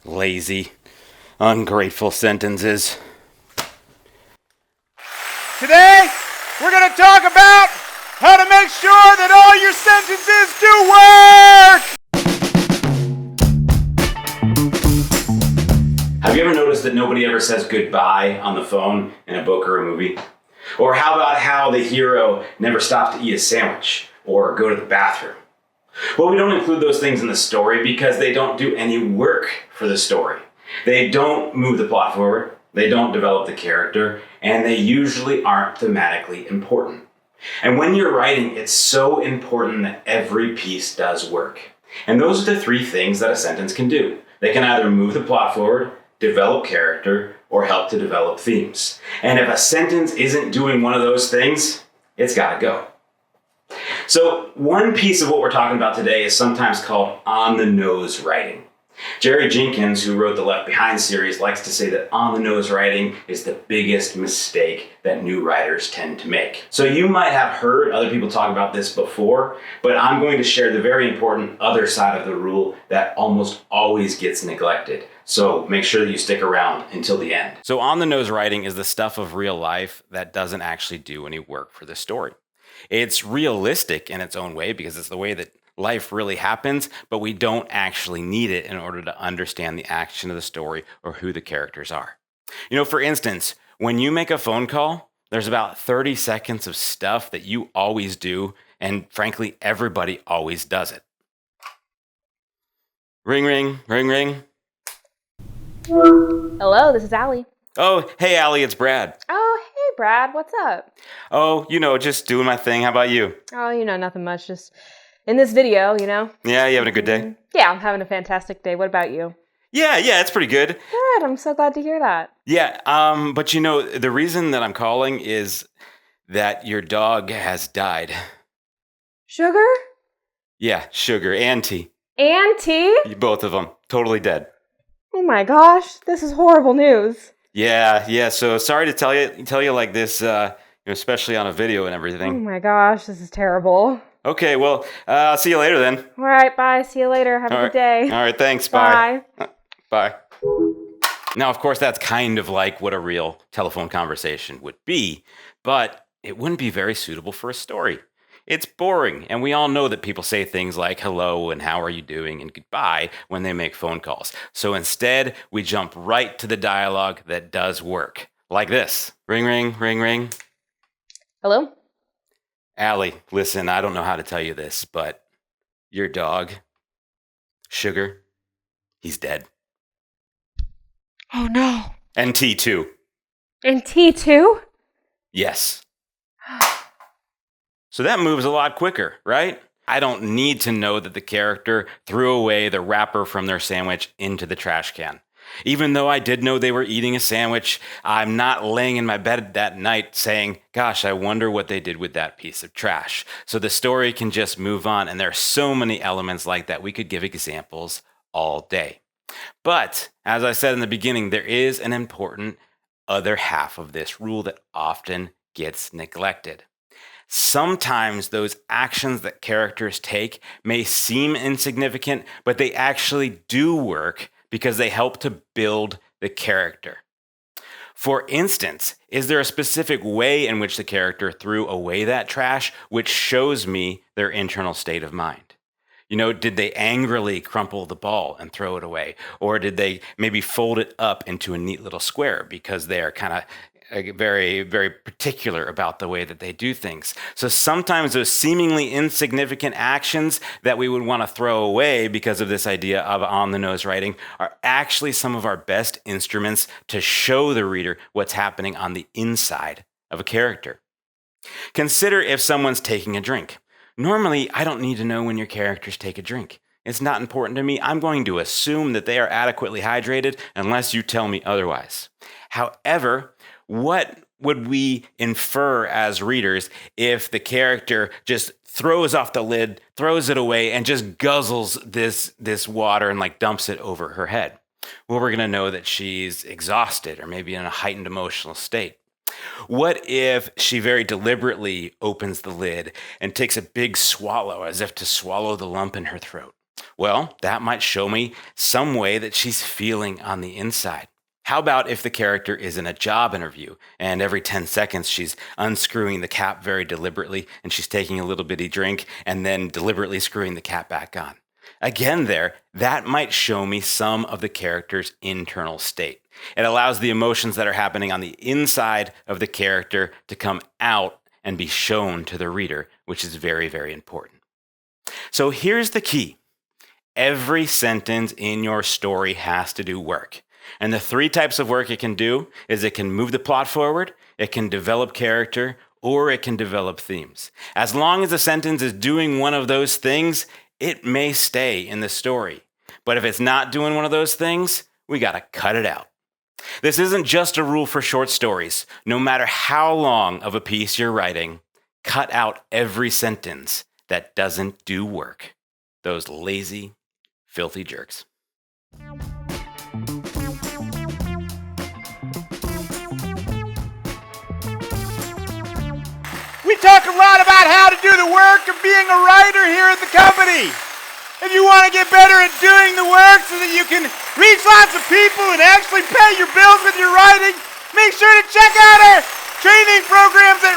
Lazy, ungrateful sentences. Today, we're going to talk about how to make sure that all your sentences do work! Have you ever noticed that nobody ever says goodbye on the phone in a book or a movie? Or how about how the hero never stops to eat a sandwich or go to the bathroom? Well, we don't include those things in the story because they don't do any work for the story. They don't move the plot forward, they don't develop the character, and they usually aren't thematically important. And when you're writing, it's so important that every piece does work. And those are the three things that a sentence can do. They can either move the plot forward, develop character, or help to develop themes. And if a sentence isn't doing one of those things, it's gotta go. So one piece of what we're talking about today is sometimes called on-the-nose writing. Jerry Jenkins, who wrote the Left Behind series, likes to say that on-the-nose writing is the biggest mistake that new writers tend to make. So you might have heard other people talk about this before, but I'm going to share the very important other side of the rule that almost always gets neglected. So make sure that you stick around until the end. So on-the-nose writing is the stuff of real life that doesn't actually do any work for the story. It's realistic in its own way because it's the way that life really happens, but we don't actually need it in order to understand the action of the story or who the characters are. You know, for instance, when you make a phone call, there's about 30 seconds of stuff that you always do, and frankly, everybody always does it. Ring, ring, ring, ring. Hello, this is Allie. Oh, hey, Allie, it's Brad. Oh, hey, Brad, what's up? Oh, just doing my thing. How about you? Oh, nothing much, just in this video, Yeah, you having a good day? Yeah, I'm having a fantastic day. What about you? Yeah, it's pretty good. Good, I'm so glad to hear that. Yeah, but the reason that I'm calling is that your dog has died. Sugar? Yeah, Sugar and Tea. Auntie? Both of them, totally dead. Oh my gosh, this is horrible news. Yeah, so sorry to tell you like this, especially on a video and everything. Oh my gosh, this is terrible. Okay, well, I'll see you later then. All right, bye, see you later, have a good day. All right, thanks, Bye. Bye. Now, of course, that's kind of like what a real telephone conversation would be, but it wouldn't be very suitable for a story. It's boring, and we all know that people say things like hello and how are you doing and goodbye when they make phone calls. So instead, we jump right to the dialogue that does work. Like this. Ring, ring, ring, ring. Hello? Allie, listen, I don't know how to tell you this, but your dog, Sugar, he's dead. Oh no. And T too. And T too? Yes. So that moves a lot quicker, right? I don't need to know that the character threw away the wrapper from their sandwich into the trash can. Even though I did know they were eating a sandwich, I'm not laying in my bed that night saying, gosh, I wonder what they did with that piece of trash. So the story can just move on, and there are so many elements like that. We could give examples all day. But, as I said in the beginning, there is an important other half of this rule that often gets neglected. Sometimes those actions that characters take may seem insignificant, but they actually do work because they help to build the character. For instance, is there a specific way in which the character threw away that trash which shows me their internal state of mind? Did they angrily crumple the ball and throw it away? Or did they maybe fold it up into a neat little square because they're kind of very, very particular about the way that they do things? So sometimes those seemingly insignificant actions that we would want to throw away because of this idea of on-the-nose writing are actually some of our best instruments to show the reader what's happening on the inside of a character. Consider if someone's taking a drink. Normally, I don't need to know when your characters take a drink. It's not important to me. I'm going to assume that they are adequately hydrated unless you tell me otherwise. However, what would we infer as readers if the character just throws off the lid, throws it away, and just guzzles this water and dumps it over her head? Well, we're going to know that she's exhausted or maybe in a heightened emotional state. What if she very deliberately opens the lid and takes a big swallow as if to swallow the lump in her throat? Well, that might show me some way that she's feeling on the inside. How about if the character is in a job interview and every 10 seconds she's unscrewing the cap very deliberately and she's taking a little bitty drink and then deliberately screwing the cap back on? Again, that might show me some of the character's internal state. It allows the emotions that are happening on the inside of the character to come out and be shown to the reader, which is very, very important. So here's the key. Every sentence in your story has to do work. And the 3 types of work it can do is it can move the plot forward, it can develop character, or it can develop themes. As long as a sentence is doing one of those things, it may stay in the story. But if it's not doing one of those things, we got to cut it out. This isn't just a rule for short stories. No matter how long of a piece you're writing, cut out every sentence that doesn't do work. Those lazy, filthy jerks. We talk a lot about how to do the work of being a writer here at the company. If you want to get better at doing the work so that you can reach lots of people and actually pay your bills with your writing, make sure to check out our training programs at